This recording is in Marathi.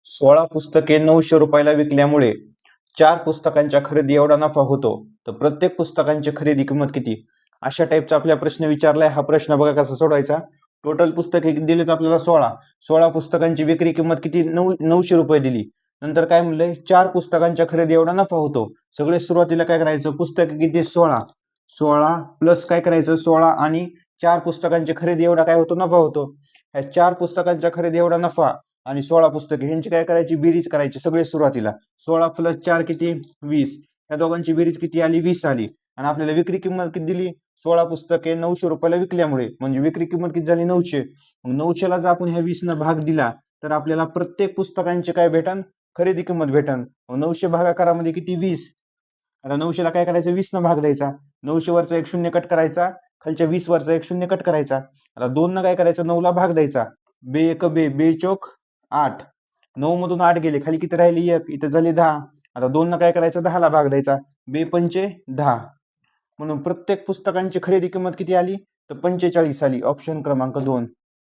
16 पुस्तके 900 रुपयाला विकल्यामुळे 4 पुस्तकांच्या खरेदी एवढा नफा होतो, तर प्रत्येक पुस्तकांची खरेदी किंमत किती? अशा टाईपचा आपल्या प्रश्न विचारलाय. हा प्रश्न बघा कसा सोडवायचा. टोटल पुस्तके दिलेत आपल्याला 16. 16 पुस्तकांची विक्री किंमत किती? 900 रुपये दिली. नंतर काय म्हणलंय? 4 पुस्तकांच्या खरेदी एवढा नफा होतो. सगळे सुरुवातीला काय करायचं? पुस्तके किती? 16. 16 प्लस काय करायचं? 16 आणि 4 पुस्तकांची खरेदी एवढा काय होतो? नफा होतो. ह्या 4 पुस्तकांच्या खरेदी एवढा नफा आणि 16 पुस्तके ह्यांची काय करायची? बेरीज करायची सगळे सुरुवातीला. 16 प्लस 4 किती? 20. या दोघांची बेरीज किती आली? 20 आली. आणि आपल्याला विक्री किंमत किती दिली? 16 पुस्तके 900 रुपयाला विकल्यामुळे म्हणजे विक्री किंमत किती झाली? 900. मग 900 ला जर आपण ह्या 20 न भाग दिला तर आपल्याला प्रत्येक पुस्तकांची काय भेटन? खरेदी किंमत भेटन. मग 900 भागाकारामध्ये किती? 20. आता 900 ला काय करायचं? 20 न भाग द्यायचा. 900 वरचा एक शून्य कट करायचा, खालच्या 20 वरचा एक शून्य कट करायचा. आता 2 न काय करायचं? 9 ला भाग द्यायचा. बे एक बे, बे चोक 8. 9 मधून 8 गेले, खाली किती राहिली? 1. इथे झाली 10. आता 2 न काय करायचं? 10 ला भाग द्यायचा. बे पंचे 10. म्हणून प्रत्येक पुस्तकांची खरेदी किंमत किती आली? तर 45 आली. ऑप्शन क्रमांक 2.